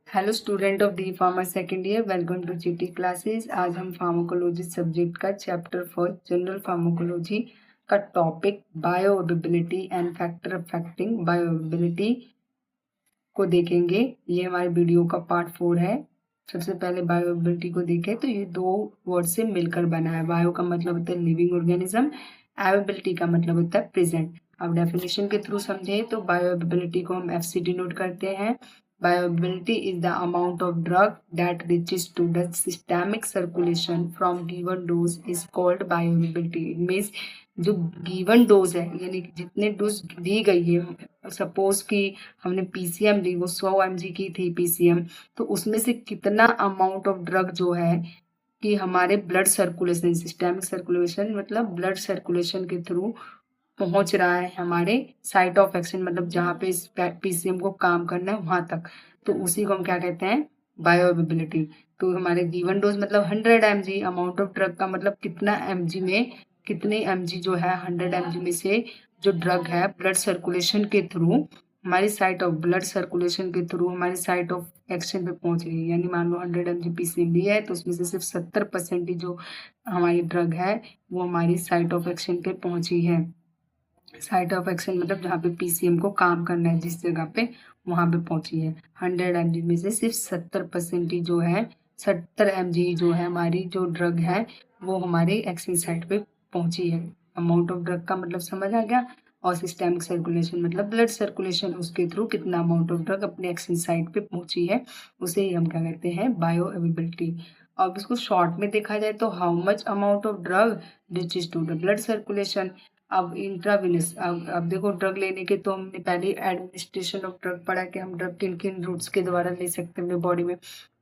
Hello student of D pharma second year, welcome to GT classes. आज हम pharmacology subject का chapter 4 general pharmacology का topic bioavailability and factor affecting bioavailability को देखेंगे। ये हमारे वीडियो का पार्ट 4 है। सबसे पहले बायोअवेलेबिलिटी को देखें तो ये दो वर्ड से मिलकर बना है। बायो का मतलब होता है लिविंग ऑर्गेनिज्म, अवेलेबिलिटी का मतलब होता है प्रेजेंट। अब डेफिनेशन के थ्रू समझे तो बायोअवेलेबिलिटी को हम एफ डिनोट करते हैं। Bioavailability is the amount of drug that reaches to the systemic circulation from given dose is called bioavailability. It means जो गिवन डोज है यानी कि जितने डोज दी गई है, सपोज कि हमने पीसीएम ली, वो 100 mg की थी पीसीएम, तो उसमें से कितना अमाउंट ऑफ ड्रग जो है कि हमारे ब्लड सर्कुलेशन, सिस्टेमिक सर्कुलेशन मतलब ब्लड सर्कुलेशन के थ्रू पहुंच रहा है हमारे साइट ऑफ एक्शन, मतलब जहाँ पे इस पीसीएम को काम करना है वहां तक, तो उसी को हम क्या कहते हैं, बायोअवेलेबिलिटी। तो हमारे गिवन डोज मतलब 100 mg, अमाउंट ऑफ ड्रग का मतलब कितना mg में, कितने mg जो है 100 mg में से जो ड्रग है ब्लड सर्कुलेशन के थ्रू हमारी साइट ऑफ ब्लड सर्कुलेशन के थ्रू हमारी साइट ऑफ एक्शन पे पहुंच रही है। यानी मान लो 100 mg पीसीएम लिया है तो उसमें से सिर्फ 70% ही जो हमारी ड्रग है वो हमारी साइट ऑफ एक्शन पे पहुंची है। साइट ऑफ एक्शन मतलब जहाँ पे पीसीएम को काम करना है जिस जगह पे, वहां पे पहुंची है। 100 mg में से सिर्फ 70% ही जो है, 70 mg जो है हमारी जो ड्रग है वो हमारे एक्शन साइट पे पहुंची है। अमाउंट ऑफ ड्रग का मतलब समझ आ गया। और सिस्टेमिक सर्कुलेशन मतलब ब्लड सर्कुलेशन, उसके थ्रू कितना अमाउंट ऑफ ड्रग अपने एक्शन साइट पे पहुंची है, उसे ही हम क्या कहते हैं, बायो अवेलेबिलिटी। अब इसको शॉर्ट में देखा जाए तो how much amount of drug reaches to the blood circulation. अब इंट्राविनस, अब देखो ड्रग लेने के तो हमने पहले एडमिनिस्ट्रेशन ऑफ ड्रग पढ़ा कि हम ड्रग किन किन रूट्स के द्वारा ले सकते हैं अपने बॉडी में।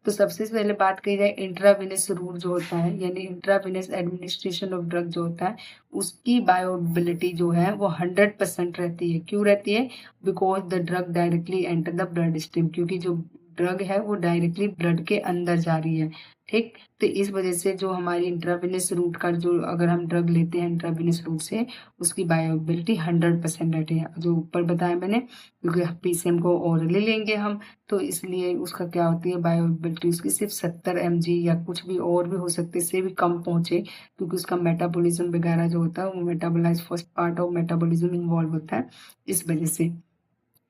तो सबसे पहले बात की जाए इंट्राविनस रूट जो होता है, यानी इंट्राविनस एडमिनिस्ट्रेशन ऑफ ड्रग जो होता है, उसकी बायोअवेलेबिलिटी जो है वो 100% रहती है। क्यों रहती है? Because the drug directly enter the blood stream, क्योंकि जो ड्रग है वो डायरेक्टली ब्लड के अंदर जा रही है। ठीक, तो इस वजह से जो हमारी इंट्राविनस रूट का जो अगर हम ड्रग लेते हैं इंट्राविनस रूट से, उसकी बायोअवेलेबिलिटी 100% रहती है। जो ऊपर बताया मैंने, क्योंकि पीसीएम को ओरली लेंगे हम, तो इसलिए उसका क्या होती है, बायोअवेलेबिलिटी उसकी सिर्फ 70 mg या कुछ भी और भी हो सकते, इससे भी कम पहुंचे, क्योंकि उसका मेटाबॉलिज्म वगैरह जो होता है वो metabolise, first part of metabolism involve होता है, इस वजह से।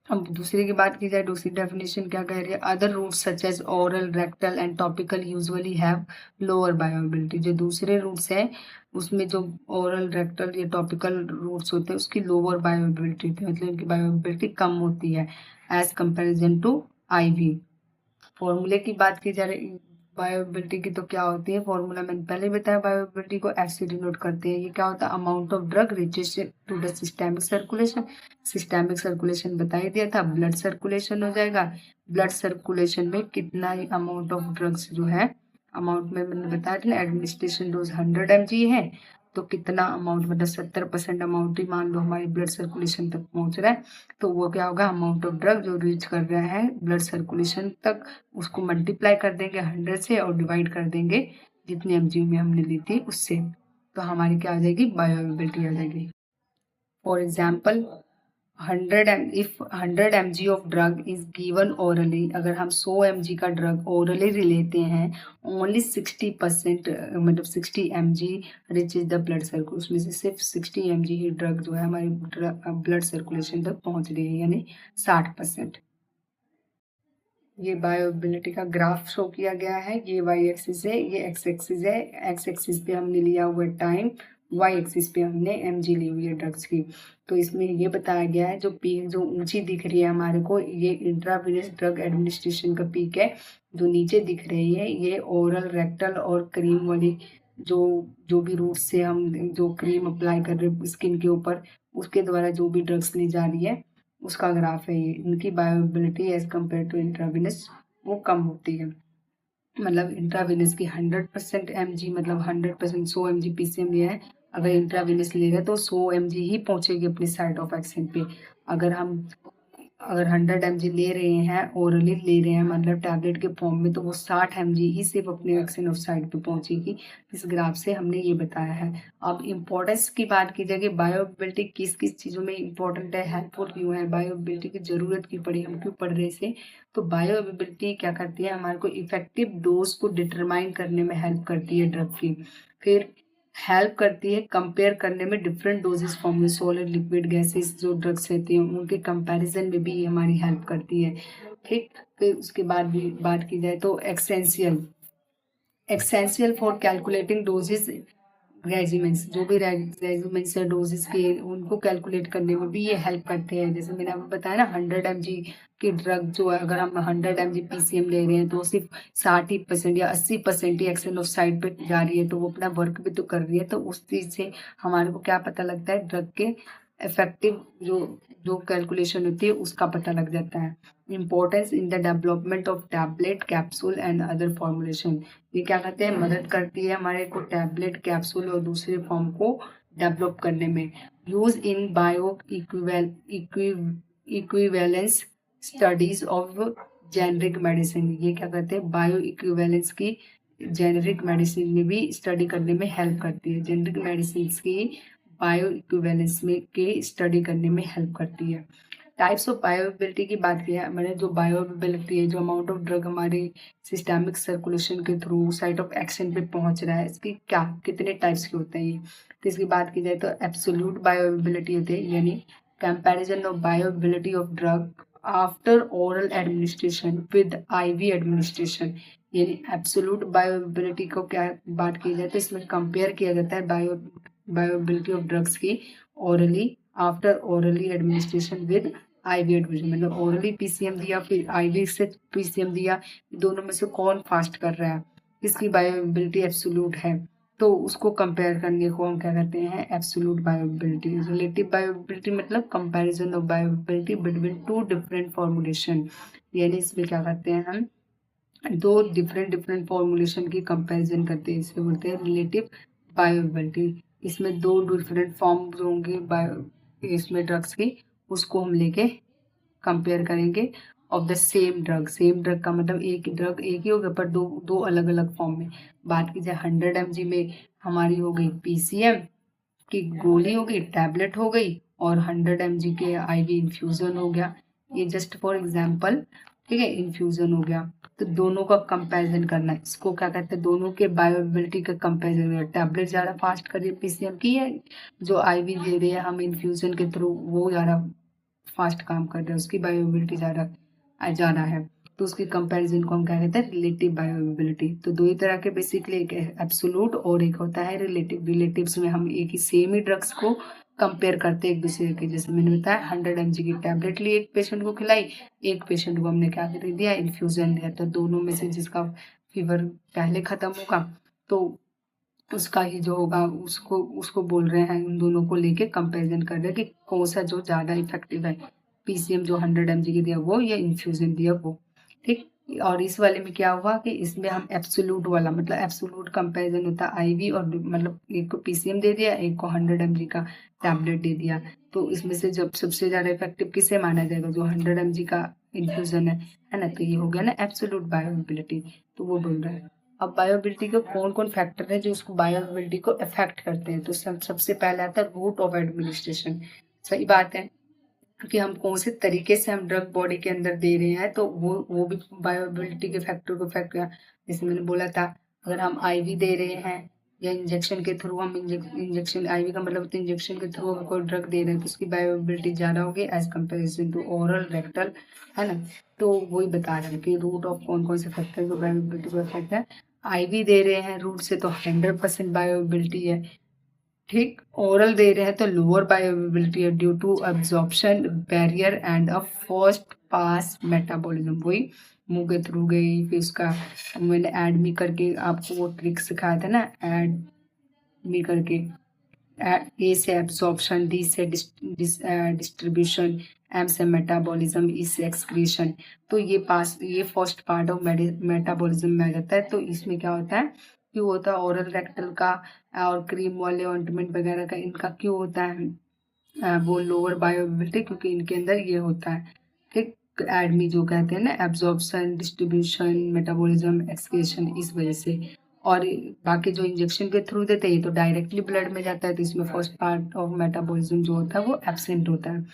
अब दूसरे की बात की जाए, दूसरी डेफिनेशन क्या कह रही है, other routes such as oral, rectal and topical usually have lower bioavailability. जो दूसरे रूट्स हैं उसमें जो ओरल, रेक्टल या टॉपिकल रूट्स होते हैं उसकी लोअर बायोअवेलेबिलिटी होती है, मतलब इनकी बायोअवेलेबिलिटी कम होती है एज कंपेरिजन टू आईवी। फॉर्मूले की बात की जा रही बायोअवेलेबिलिटी की, तो क्या होती है फॉर्मूला, मैंने पहले बताया, बायोअवेलेबिलिटी को एफ से डिनोट करते हैं। ये क्या होता है, amount of drug reaches to the systemic circulation. Systemic circulation बता ही दिया था, ब्लड सर्कुलेशन हो जाएगा। ब्लड सर्कुलेशन में कितना ही अमाउंट ऑफ ड्रग्स जो है, अमाउंट में मैंने बताया था ना, एडमिनिस्ट्रेशन डोज 100 mg है, तो कितना अमाउंट मतलब 70% अमाउंट ही मान लो हमारी ब्लड सर्कुलेशन तक पहुंच रहा है, तो वो क्या होगा, अमाउंट ऑफ ड्रग जो रीच कर रहा है ब्लड सर्कुलेशन तक, उसको मल्टीप्लाई कर देंगे 100 से और डिवाइड कर देंगे जितने एमजी में हमने ली थी उससे, तो हमारी क्या आ जाएगी, बायोअवेलेबिलिटी आ जाएगी। For example 100 mg of drug is given orally, अगर हम 100 mg का ड्रग ओरली लेते हैं, ओनली 60% मतलब 60 mg rich is the blood circulation, उसमें से सिर्फ 60 mg ही ड्रग जो है हमारी ब्लड सर्कुलेशन तक पहुंच रही है, यानी 60%। ये बायोअवेलेबिलिटी का ग्राफ शो किया गया है, ये वाई एक्सिस है, ये एक्स एक्सिस है। एक्स एक्सिस पे हमने लिया हुआ टाइम, वाई एक्सिस पे हमने एमजी ली हुई है ड्रग्स की। तो इसमें ये बताया गया है, जो पीक जो ऊंची दिख रही है हमारे को, ये इंट्रावेनस ड्रग एडमिनिस्ट्रेशन का पीक है। जो नीचे दिख रही है ये ओरल, रेक्टल और क्रीम वाली, जो जो भी रूट से हम जो क्रीम अप्लाई कर रहे हैं स्किन के ऊपर, उसके द्वारा जो भी ड्रग्स ली जा रही है उसका ग्राफ है ये। इनकी bioavailability as compare to intravenous वो कम होती है। मतलब इंट्रावेनस की 100% mg मतलब 100% 100 mg पीसीएम लिया है, अगर इंट्रावेनस लेगा तो 100 mg ही पहुंचेगी अपनी साइट ऑफ एक्शन पे। अगर हम अगर 100 mg ले रहे हैं, ओरली ले रहे हैं मतलब टैबलेट के फॉर्म में, तो वो 60 mg ही सिर्फ अपने एक्शन ऑफ साइट पे पहुंचेगी। इस ग्राफ से हमने ये बताया है। अब इम्पोर्टेंस की बात की जाए कि बायोअवेलेबिलिटी किस किस चीज़ों में इम्पोर्टेंट है, हेल्पफुल क्यों है, बायोअवेलेबिलिटी की जरूरत क्यों पड़ी, हम क्यों पढ़ रहे इसे। तो बायोअवेलेबिलिटी क्या करती है, हमारे को इफेक्टिव डोज को डिटरमाइन करने में हेल्प करती है ड्रग की। फिर हेल्प करती है कंपेयर करने में डिफरेंट डोजेस फॉर्म में, सॉलिड लिक्विड गैसेस जो ड्रग्स रहती हैं उनके कंपैरिजन में भी ये हमारी हेल्प करती है। ठीक, फिर उसके बाद भी बात की जाए तो एक्सेंशियल फॉर कैलकुलेटिंग डोजेस रेजिमेंट्स, जो भी रेजिमेंट्स है डोजेस के, उनको कैलकुलेट करने में भी ये हेल्प करते हैं। जैसे मैंने आपको बताया ना 100 mg की ड्रग जो है, अगर हम 100 mg PCM ले रहे हैं तो सिर्फ 60% या 80% ही एक्शन ऑफ साइड पे जा रही है, तो वो अपना वर्क भी तो कर रही है। तो उस चीज से हमारे को क्या पता लगता है, ड्रग के इफेक्टिव जो जो कैलकुलेशन होती है उसका पता लग जाता है। Importance in the development of tablet capsule and other formulation, ये क्या कहते हैं, मदद करती है हमारे को टैबलेट कैप्सूल और दूसरे फॉर्म को डेवलप करने में। Use in bio equivalence studies of generic medicine, ये क्या कहते हैं, बायो इक्विवेलेंस की जेनरिक मेडिसिन में भी स्टडी करने में हेल्प करती है। जेनरिक मेडिसिन की बायो इक्विवेलेंस में के स्टडी करने में हेल्प करती है। टाइप्स ऑफ बायोअवेलेबिलिटी की बात की है मैंने, जो बायोअवेलेबिलिटी है, जो अमाउंट ऑफ ड्रग हमारे सिस्टमिक सर्कुलेशन के थ्रू साइट ऑफ एक्शन पे पहुंच रहा है, इसकी क्या कितने टाइप्स के होते हैं ये। तो इसकी बात की जाए तो एब्सोल्यूट बायोअवेलेबिलिटी होती है, यानी comparison of bioavailability of drug after oral administration with IV administration. यानी एब्सोल्यूट बायोअवेलेबिलिटी को क्या बात की जाए तो इसमें कंपेयर किया जाता है बायोअवेलेबिलिटी ऑफ ड्रग्स की orally after orally administration with IV admission, मतलब ओरली पीसीएम दिया फिर आईवी से पीसीएम दिया, दोनों में से कौन फास्ट कर रहा है, किसकी बायोअवेलेबिलिटी एब्सोल्यूट है, तो उसको कंपेयर करने को हम क्या कहते हैं, एब्सोल्यूट बायोअवेलेबिलिटी। रिलेटिव बायोअवेलेबिलिटी मतलब comparison of bioavailability between two different formulation, यानी इसमें क्या करते हैं हम, दो डिफरेंट फॉर्मुलेशन की कंपैरिजन करते हैं, इसे बोलते हैं रिलेटिव बायोअवेलेबिलिटी। इसमें दो डिफरेंट फॉर्म जो होंगे बायो इसमें ड्रग्स की, उसको हम लेके कंपेयर करेंगे ऑफ द सेम ड्रग का मतलब एक ड्रग एक ही होगा पर दो दो अलग अलग फॉर्म में। बात की जाए 100 mg में हमारी हो गई पीसीएम की गोली हो गई, टैबलेट हो गई, और 100 mg के आईवी इन्फ्यूजन हो गया। ये जस्ट फॉर एग्जाम्पल, ठीक है, इन्फ्यूजन हो गया। तो दोनों का कंपैरिजन करना है, इसको क्या कहते हैं, दोनों के बायोअवेलेबिलिटी का कंपैरिजन। टैबलेट ज़्यादा फास्ट कर रही है पीसीएम की है, जो आईवी दे रही है हम इन्फ्यूजन के थ्रू वो ज़्यादा फास्ट काम कर रहे हैं, उसकी बायोअवेलेबिलिटी ज़्यादा है। तो उसकी कंपैरिजन को हम क्या कहते हैं, रिलेटिव बायोअवेलेबिलिटी। तो दो ही तरह के बेसिकली, एक एब्सोल्यूट और एक होता है रिलेटिव। रिलेटिव्स में हम एक ही सेम ही ड्रग्स को कंपेयर करते हैं एक दूसरे के। जैसे मैंने बताया 100 mg की टैबलेट ली, एक पेशेंट को खिलाई, एक पेशेंट को हमने क्या कर दिया, इन्फ्यूजन दिया। तो दोनों में से जिसका फीवर पहले खत्म होगा तो उसका ही जो होगा उसको उसको बोल रहे हैं, उन दोनों को लेके कंपैरिजन कर रहे हैं कि कौन सा जो ज़्यादा इफेक्टिव है, पीसीएम जो 100 mg की दिया वो या इन्फ्यूजन दिया वो। ठीक, और इस वाले में क्या हुआ कि इसमें हम एब्सोल्यूट वाला मतलब एब्सोल्यूट कंपैरिजन होता है आईवी और मतलब एक को पीसीएम दे दिया, एक को 100 mg का टैबलेट दे दिया। तो इसमें से जब सबसे ज़्यादा इफेक्टिव किसे माना जाएगा, जो 100 mg का इन्फ्यूजन है ना। तो ये हो गया ना एब्सोल्यूट बायोअवेलेबिलिटी। तो वो बोल रहा है अब बायोअवेलेबिलिटी के कौन कौन फैक्टर है जो उसको बायोअवेलेबिलिटी को अफेक्ट करते हैं। तो सबसे पहले आता है रूट ऑफ एडमिनिस्ट्रेशन। सही बात है, क्योंकि हम कौन से तरीके से हम ड्रग बॉडी के अंदर दे रहे हैं तो वो भी बायोअवेलेबिलिटी के फैक्टर को इफेक्ट किया। जैसे मैंने बोला था, अगर हम आईवी दे रहे हैं या इंजेक्शन के थ्रू, हम इंजेक्शन आईवी का मतलब इंजेक्शन के थ्रू हम कोई ड्रग दे रहे हैं तो उसकी बायोअवेलेबिलिटी ज़्यादा होगी as comparison to oral rectal, है ना। तो वही बता रहे हैं कि रूट ऑफ कौन कौन से फैक्टर को बायोअवेलेबिलिटी को इफेक्ट है। आईवी दे रहे हैं रूट से तो 100% बायोअवेलेबिलिटी है। ठीक, ओरल दे रहे हैं तो लोअर बायोअवेलेबिलिटी है due to absorption barrier and a first pass metabolism. वही मुंह के थ्रू गई, फिर उसका मैंने एड मी करके आपको वो ट्रिक सिखाया था ना, एड मी करके, ए से एब्जॉर्प्शन, डी से डिस्ट्रीब्यूशन, एम से मेटाबॉलिज्म, ई से एक्सक्रीशन। तो ये फर्स्ट पार्ट ऑफ मेटाबॉलिज्म में आ जाता है। तो इसमें क्या होता है, क्यों होता है ओरल रेक्टल का और क्रीम वाले ऑइंटमेंट वगैरह का, इनका क्यों होता है वो लोअर बायोअवेलेबिलिटी, क्योंकि इनके अंदर ये होता है ठीक, एडमी जो कहते हैं ना, एब्जॉर्प्शन, डिस्ट्रीब्यूशन, मेटाबॉलिज्म, एक्सक्रीशन, इस वजह से। और बाकी जो इंजेक्शन के थ्रू देते हैं ये तो डायरेक्टली ब्लड में जाता है, तो इसमें फर्स्ट पार्ट ऑफ मेटाबॉलिज्म जो होता है वो एब्सेंट होता है।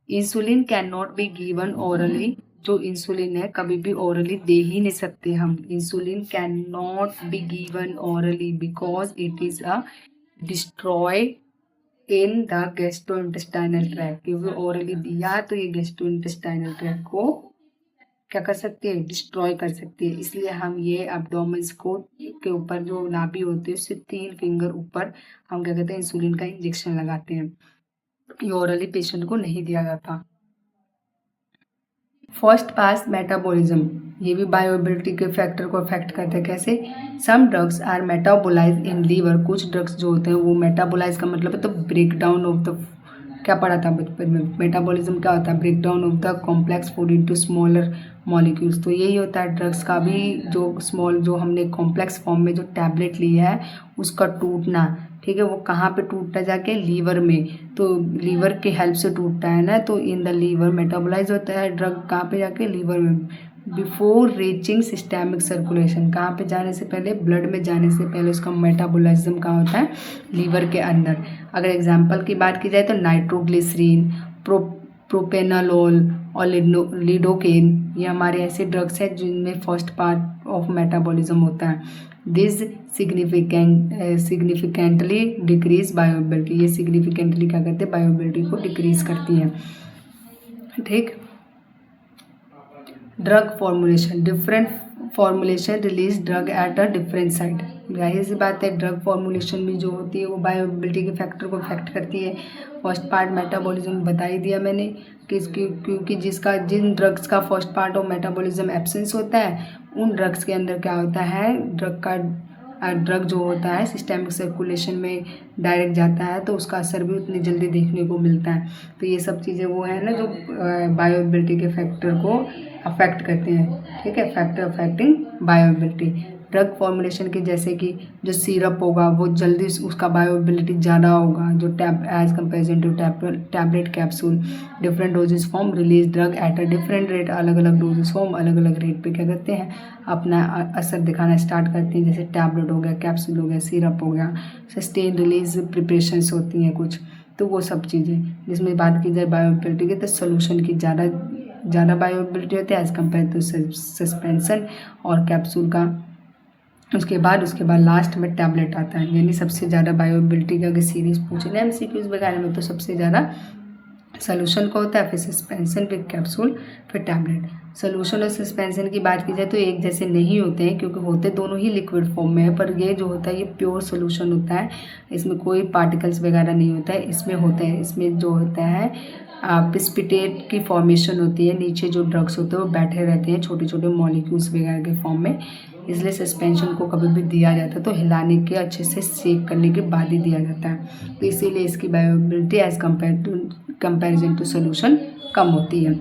Insulin can not be given orally, जो इंसुलिन है कभी भी ओरली दे ही नहीं सकते हम। Insulin can not be given orally because it is a destroy in the gastrointestinal tract, क्योंकि ओरली दिया तो ये गैस्ट्रोइंटेस्टाइनल ट्रैक्ट को क्या कर सकती है, डिस्ट्रॉय कर सकती है। इसलिए हम ये एब्डोमेन्स को के ऊपर जो नाभि होती है उससे 3 फिंगर ऊपर हम क्या कहते हैं, इंसुलिन का इंजेक्शन लगाते हैं। ये ओरली पेशेंट को नहीं दिया जाता। फर्स्ट पास मेटाबॉलिज्म, ये भी बायोएबिलिटी के फैक्टर को अफेक्ट करता है। कैसे? Some drugs are metabolise in liver, कुछ ड्रग्स जो होते हैं वो मेटाबोलाइज का मतलब है तो ब्रेक डाउन ऑफ द, क्या पढ़ा था बचपन में, मेटाबॉलिज्म क्या होता है, break down of the complex food into smaller molecules. तो यही होता है ड्रग्स का भी, जो स्मॉल, जो हमने कॉम्प्लेक्स फॉर्म में जो टैबलेट लिया है उसका टूटना, ठीक है, वो कहाँ पे टूटता जाके, लीवर में। तो लीवर के हेल्प से टूटता है ना, तो इन द लीवर मेटाबोलाइज होता है ड्रग, कहाँ पे जाके, लीवर में। बिफोर रीचिंग सिस्टेमिक सर्कुलेशन, कहाँ पे जाने से पहले, ब्लड में जाने से पहले उसका मेटाबोलिज्म कहाँ होता है, लीवर के अंदर। अगर एग्जाम्पल की बात की जाए तो नाइट्रोग्लिसरीन, प्रोपेनालोल और लिडोकेन, ये हमारे ऐसे ड्रग्स हैं जिनमें फर्स्ट पार्ट ऑफ मेटाबॉलिज्म होता है। दिस सिग्निफिकेंटली डिक्रीज बायोएबिलिटी, ये सिग्निफिकेंटली क्या करते हैं, बायोएबिलिटी को डिक्रीज करती है। ठीक, drug formulation, different formulation release drug at a different site. जाहिर सी बात है ड्रग फॉर्मुलेशन भी जो होती है वो बायोएबिलिटी के फैक्टर को अफेक्ट करती है। फर्स्ट पार्ट मेटाबॉलिज्म बता ही दिया मैंने, क्योंकि जिन ड्रग्स का first part of metabolism absence होता है उन ड्रग्स के अंदर क्या होता है, ड्रग जो होता है सिस्टेमिक सर्कुलेशन में डायरेक्ट जाता है तो उसका असर भी उतनी जल्दी देखने को मिलता है। तो ये सब चीज़ें वो है ना जो बायोएबिलिटी के फैक्टर को अफेक्ट करते हैं। ठीक है, फैक्टर अफेक्टिंग बायोएबिलिटी। ड्रग फॉर्मुलेशन के जैसे कि जो सिरप होगा वो जल्दी उसका बायोएबिलिटी ज़्यादा होगा, जो as comparison to tablet capsule. Different doses form release drug at a different rate, अलग अलग डोजेस फॉर्म अलग अलग रेट पे क्या करते हैं, अपना असर दिखाना स्टार्ट करते हैं। जैसे टैबलेट हो गया, कैप्सूल हो गया, सिरप हो गया, सस्टेन रिलीज प्रिपरेशंस होती हैं कुछ, तो वो सब चीज़ें। जिसमें बात की जाए बायोएबिलिटी की तो सोल्यूशन की ज़्यादा बायोएबिलिटी होती है एज़ कम्पेयर टू सस्पेंसन और कैप्सूल का। उसके बाद लास्ट में टैबलेट आता है, यानी सबसे ज़्यादा बायोएबिलिटी का अगर सीरीज पूछे ना MCQs वगैरह में तो सबसे ज़्यादा सोल्यूशन का होता है, फिर सस्पेंसन, फिर कैप्सूल, फिर टैबलेट। सोल्यूशन और सस्पेंसन की बात की जाए तो एक जैसे नहीं होते हैं, क्योंकि होते दोनों ही लिक्विड फॉर्म में है, पर ये जो होता है ये प्योर सोल्यूशन होता है, इसमें कोई पार्टिकल्स वगैरह नहीं होता है। इसमें होता है, इसमें जो होता है प्रेसिपिटेट की फॉर्मेशन होती है, नीचे जो ड्रग्स होते हैं वो बैठे रहते हैं छोटे छोटे मॉलिक्यूल्स वगैरह के फॉर्म में। इसलिए सस्पेंशन को कभी भी दिया जाता है तो हिलाने के, अच्छे से सेक करने के बाद ही दिया जाता है। तो इसीलिए इसकी बायोएबिलिटी एज कंपेरिजन टू सोल्यूशन कम होती है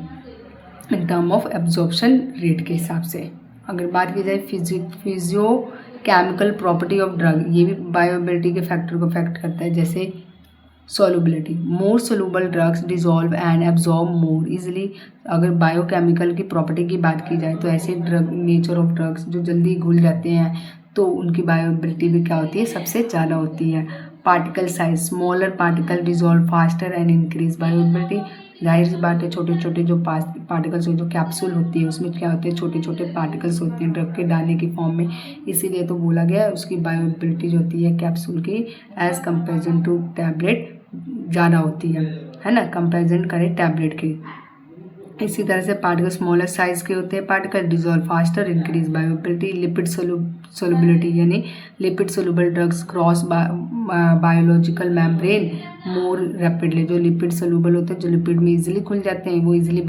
in term of absorption rate के हिसाब से। अगर बात की जाए physio chemical property of drug, ये भी बायोएबिलिटी के फैक्टर को अफेक्ट करता है। जैसे solubility, more soluble drugs dissolve and absorb more easily. अगर बायोकेमिकल की प्रॉपर्टी की बात की जाए तो ऐसे ड्रग, नेचर ऑफ ड्रग्स जो जल्दी घुल जाते हैं तो उनकी बायोएबिलिटी भी क्या होती है, सबसे ज़्यादा होती है। Particle size, smaller particle dissolve faster and increase bioavailability. जाहिर सी बात है छोटे छोटे जो पार्टिकल्स, जो कैप्सूल होती है उसमें क्या होते हैं, छोटे छोटे पार्टिकल्स होते हैं ड्रग के दाने की फॉर्म में, इसीलिए तो बोला गया है उसकी बायोएबिलिटी जो होती है कैप्सूल की एज कंपेरिजन टू टैबलेट ज़्यादा होती है ना, कंपेरिजन करें टैबलेट की। इसी तरह से पार्टिकल स्मॉलर साइज के होते हैं, particle dissolve faster, increase bioavailability. Lipid solubility, यानी lipid soluble drugs cross biological membrane more rapidly. जो लिपिड सोलुबल होते हैं, जो लिपिड में इजीली खुल जाते हैं, वो इजीली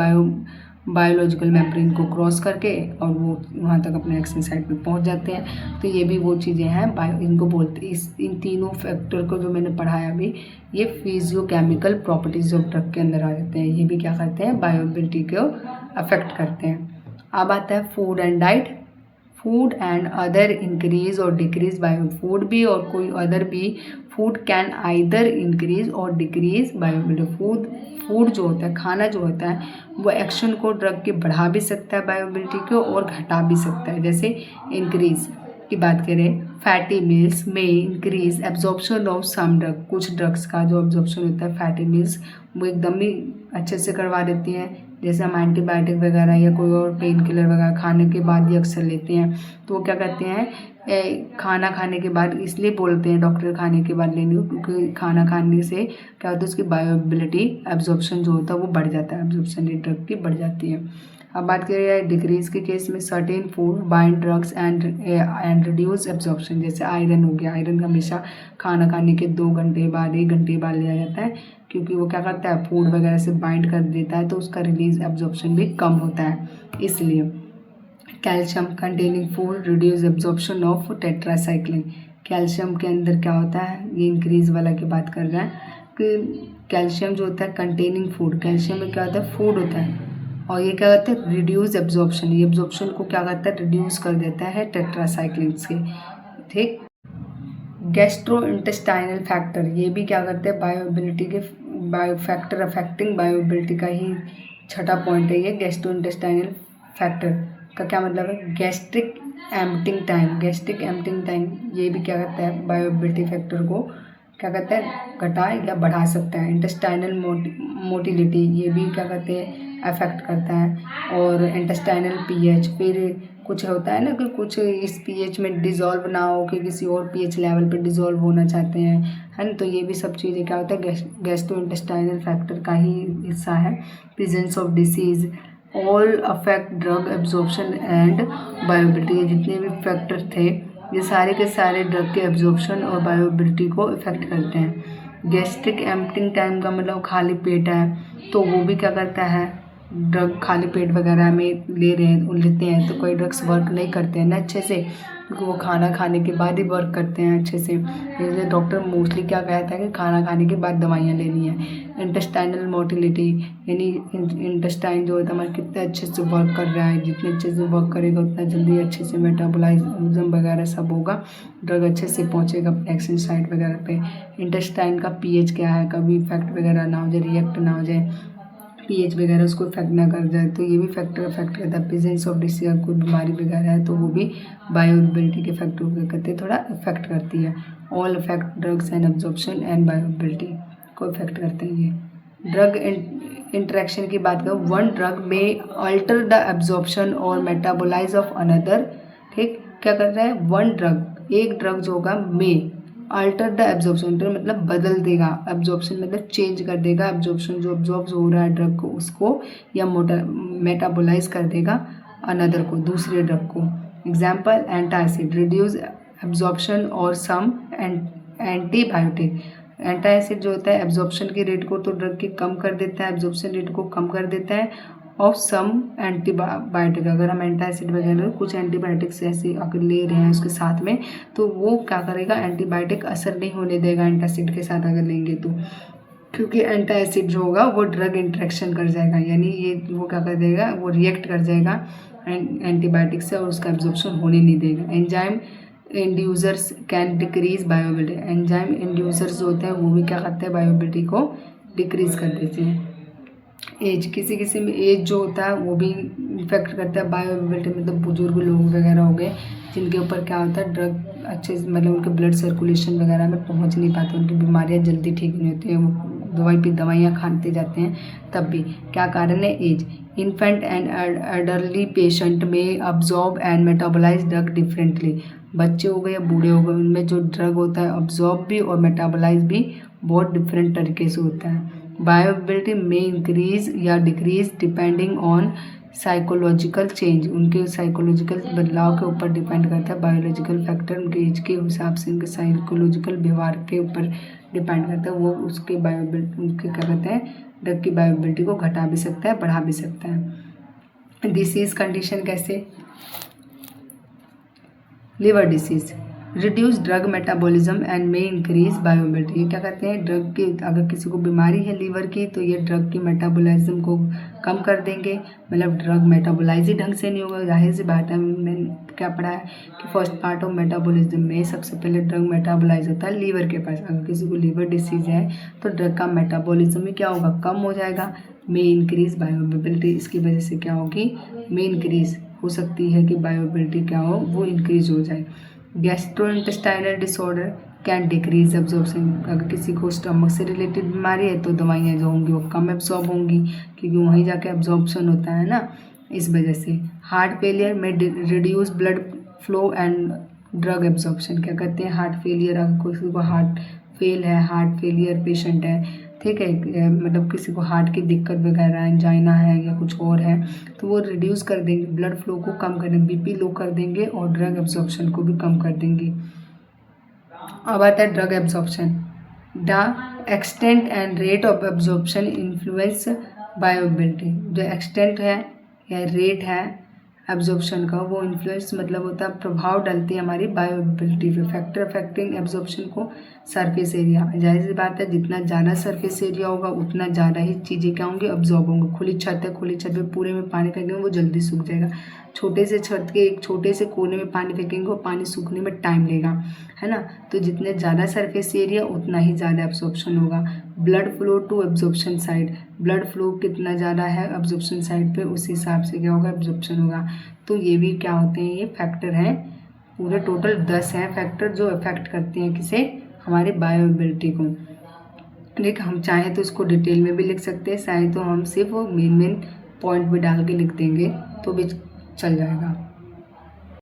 बायोलॉजिकल मेम्ब्रेन को क्रॉस करके और वो वहाँ तक अपने एक्शन साइट पे पहुँच जाते हैं। तो ये भी वो चीज़ें हैं, इनको बोलते इन तीनों फैक्टर को जो मैंने पढ़ाया अभी, ये फिजियोकेमिकल प्रॉपर्टीज ऑफ ड्रग के अंदर आ जाते हैं। ये भी क्या करते हैं, बायोएबिलिटी को अफेक्ट करते हैं। अब आता है food and diet. Food and other increase और डिक्रीज बायो, फूड भी और कोई अदर भी, फूड कैन आइदर इंक्रीज और डिक्रीज बायोएबिलिटी। फूड जो होता है, खाना जो होता है, वो एक्शन को ड्रग के बढ़ा भी सकता है बायोबिलिटी को और घटा भी सकता है। जैसे इंक्रीज की बात करें, फैटी मील्स में increase absorption of some drug, कुछ ड्रग्स का जो एब्जॉर्प्शन होता है फैटी मील्स वो एकदम ही अच्छे से करवा देती हैं। जैसे हम एंटीबायोटिक वगैरह या कोई और पेन किलर वगैरह खाने के बाद ही अक्सर लेते हैं, तो वो क्या कहते हैं खाना खाने के बाद, इसलिए बोलते हैं डॉक्टर खाने के बाद लेने को, क्योंकि खाना खाने से क्या होता है उसकी बायोबिलिटी एब्जॉर्प्शन जो होता है वो बढ़ जाता है, एब्जॉर्प्शन ड्रग की बढ़ जाती है। अब बात करें डिक्रीज के केस में, certain food bind drugs and reduce absorption. जैसे आयरन हो गया, आयरन हमेशा खाना खाने के 2 घंटे बाद 1 घंटे बाद लिया जाता है, क्योंकि वो क्या करता है फूड वगैरह से बाइंड कर देता है, तो उसका रिलीज एब्जॉर्प्शन भी कम होता है। इसलिए calcium containing food reduce absorption of tetracycline. Calcium के अंदर क्या होता है, ये इंक्रीज वाला की बात कर रहे हैं कि कैल्शियम जो होता है कंटेनिंग फूड, कैल्शियम में क्या होता है फूड होता है, और ये क्या करता है रिड्यूस एब्जॉर्प्शन, ये एब्जॉर्प्शन को क्या करता है रिड्यूस कर देता है टेट्रासाइक्लिन से। ठीक, गैस्ट्रो इंटेस्टाइनल फैक्टर, ये भी क्या करते हैं बायोबिलिटी के बायो फैक्टर अफेक्टिंग बायोबिलिटी का ही छठा पॉइंट है ये। गैस्ट्रो इंटेस्टाइनल फैक्टर का क्या मतलब है, gastric emptying time, gastric emptying time ये भी क्या करता है बायोबिलिटी फैक्टर को क्या कहते हैं घटा या बढ़ा सकता है। इंटेस्टाइनल मोटिलिटी ये भी क्या कहते हैं अफेक्ट करता है। और इंटेस्टाइनल पीएच, फिर कुछ होता है ना कि कुछ इस पीएच में डिज़ोल्व ना हो कि किसी और पीएच लेवल पे डिज़ोल्व होना चाहते हैं, है ना, तो ये भी सब चीज़ें क्या होता है गैस्ट्रो इंटेस्टाइनल फैक्टर का ही हिस्सा है। Presence of disease all affect drug absorption and बायोबिलिटी, ये जितने भी फैक्टर थे ये सारे के सारे ड्रग के एब्जॉर्प्शन और बायोबिलिटी को इफेक्ट करते हैं। गैस्ट्रिक एम्प्टिंग टाइम का मतलब खाली पेट है, तो वो भी क्या करता है ड्रग खाली पेट वगैरह में लेते हैं तो कोई ड्रग्स वर्क नहीं करते हैं ना अच्छे से, क्योंकि वो खाना खाने के बाद ही वर्क करते हैं अच्छे से। इसलिए डॉक्टर मोस्टली क्या कहता है कि खाना खाने के बाद दवाइयाँ लेनी है। इंटेस्टाइनल मोटिलिटी यानी इंटेस्टाइन जो होता है हमारे कितने अच्छे से वर्क कर रहा है, जितने अच्छे से वर्क करेगा उतना जल्दी अच्छे से मेटाबॉलिज्म वगैरह सब होगा, ड्रग अच्छे से पहुँचेगा अपने एक्शन साइट वगैरह पे। इंटेस्टाइन का पीएच क्या है, कभी इफेक्ट वगैरह ना हो जाए, रिएक्ट ना हो जाए, पीएच वगैरह उसको इफेक्ट ना कर जाए, तो ये भी फैक्टर इफेक्ट करता है। प्रेजेंस ऑफ डिसीज, कोई बीमारी वगैरह है तो वो भी बायोबिलिटी के फैक्टर को करते हैं थोड़ा इफेक्ट करती है। All effect drugs and absorption and बायोबिलिटी को इफेक्ट करते हैं ये। ड्रग इंटरेक्शन की बात करूँ, वन ड्रग में अल्टर द एब्जॉर्प्शन और मेटाबोलाइज ऑफ अनदर। ठीक, क्या कर रहा है वन ड्रग, एक ड्रग जो होगा में अल्टर द एब्जॉर्प्शन मतलब बदल देगा, एब्जॉर्प्शन मतलब चेंज कर देगा, एब्जॉर्प्शन जो एब्जॉर्ब हो रहा है ड्रग को उसको, या मेटाबोलाइज कर देगा अनदर को, दूसरे ड्रग को। एग्जाम्पल एंटासिड रिड्यूस एब्जॉर्प्शन और सम एंटीबायोटिक। एंटासिड जो होता है एब्जॉर्प्शन की रेट को तो ड्रग की कम कर देता है, एब्जॉर्प्शन रेट को कम कर देता है। ऑफ सम एंटीबायोटिक, अगर हम एंटासिड वगैरह कुछ एंटीबायोटिक्स ऐसे अगर ले रहे हैं उसके साथ में, तो वो क्या करेगा एंटीबायोटिक असर नहीं होने देगा एंटासिड के साथ अगर लेंगे तो, क्योंकि एंटासिड जो होगा वो ड्रग इंटरेक्शन कर जाएगा, यानी ये वो क्या कर देगा वो रिएक्ट कर जाएगा एंटीबायोटिक से और उसका एब्जॉर्प्शन होने नहीं देगा। Enzyme inducers can decrease बायोबिलिटी, enzyme inducers जो होते हैं वो भी क्या करते हैं बायोबिलिटी को डिक्रीज कर देते हैं। एज, किसी किसी में एज जो होता है वो भी इफेक्ट करता है बायोबिलिटी, मतलब बुजुर्ग लोग वगैरह हो गए जिनके ऊपर क्या होता है ड्रग अच्छे मतलब उनके ब्लड सर्कुलेशन वगैरह में पहुंच नहीं पाते, उनकी बीमारियां जल्दी ठीक नहीं होती हैं, वो दवाई पे दवाइयाँ खाते जाते हैं, तब भी क्या कारण है age. Infant and adultery patient में absorb and metabolise drug differently, बच्चे हो गए या बूढ़े हो गए उनमें जो ड्रग होता है अब्जॉर्ब भी और मेटाबोलाइज भी बहुत डिफरेंट तरीके से होता है। बायोबिलिटी में इंक्रीज या decrease depending on psychological change, उनके साइकोलॉजिकल बदलाव के ऊपर डिपेंड करता है। बायोलॉजिकल फैक्टर उनके एज के हिसाब से उनके साइकोलॉजिकल व्यवहार के ऊपर डिपेंड करता है, वो उसके बायोबिलिटी उनके क्या कहते हैं ड्रग की बायोबिलिटी को घटा भी सकता है बढ़ा भी सकता है। डिसीज़ कंडीशन कैसे, liver disease, reduce drug metabolism and may increase बायोबिलिटी। ये क्या कहते हैं, ड्रग की अगर किसी को बीमारी है लीवर की तो ये ड्रग की मेटाबॉलिज्म को कम कर देंगे, मतलब ड्रग मेटाबोलाइज ही ढंग से नहीं होगा। जाहिर सी बात है, मैंने क्या पढ़ा है कि फर्स्ट पार्ट ऑफ मेटाबॉलिज्म में सबसे पहले ड्रग मेटाबोलाइज होता है लीवर के पास। अगर किसी को लीवर डिसीज है तो ड्रग का मेटाबॉलिज्म ही क्या होगा, कम हो जाएगा। मे इंक्रीज बायोबिलिटी, इसकी वजह से क्या होगी, मे इंक्रीज हो सकती है कि बायोबिलिटी क्या हो, वो इंक्रीज हो जाए। Gastrointestinal disorder can decrease absorption. अगर किसी को स्टमक से रिलेटेड बीमारी है तो दवाइयाँ जो होंगी वो कम एब्जॉर्ब होंगी, क्योंकि वहीं जाके एब्जॉर्प्शन होता है ना, इस वजह से। हार्ट फेलियर में reduce blood flow and drug absorption. क्या कहते हैं, हार्ट फेलियर, अगर किसी को हार्ट फेल है, हार्ट फेलियर पेशेंट है, ठीक है, मतलब किसी को हार्ट की दिक्कत वगैरह, एंजाइना है या कुछ और है, तो वो रिड्यूस कर देंगे, ब्लड फ्लो को कम कर देंगे, बीपी लो कर देंगे और ड्रग एब्जॉर्प्शन को भी कम कर देंगे। अब आता है drug absorption. The extent and rate of absorption influence बायोबिलिटी। जो एक्सटेंट है या रेट है एब्जॉर्प्शन का, वो इन्फ्लुएंस मतलब होता है प्रभाव डालती है हमारी बायोबिलिटी पे। फैक्टर अफेक्टिंग एब्जॉर्प्शन को सरफेस एरिया। जाहिर सी बात है, जितना ज़्यादा सरफेस एरिया होगा उतना ज़्यादा ही चीज़ें क्या होंगी, अब्जॉर्ब होंगी। खुली छत है, खुली छत पे पूरे में पानी फेंकेंगे वो जल्दी सूख जाएगा। छोटे से छत के एक छोटे से कोने में पानी फेंकेंगे वो पानी सूखने में टाइम लेगा, है ना। तो जितने ज़्यादा सरफेस एरिया उतना ही ज़्यादा एब्जॉर्प्शन होगा। Blood flow to absorption side, blood flow कितना ज़्यादा है एब्जॉर्प्शन साइड पे, उस हिसाब से क्या होगा, एब्जॉर्प्शन होगा। तो ये भी क्या होते हैं, ये फैक्टर हैं, पूरे टोटल 10 हैं फैक्टर जो अफेक्ट करते हैं किसे, हमारी बायोबिलिटी को। देखिए, हम चाहें तो इसको डिटेल में भी लिख सकते हैं, चाहे तो हम सिर्फ मेन पॉइंट भी डाल के लिख देंगे तो भी चल जाएगा।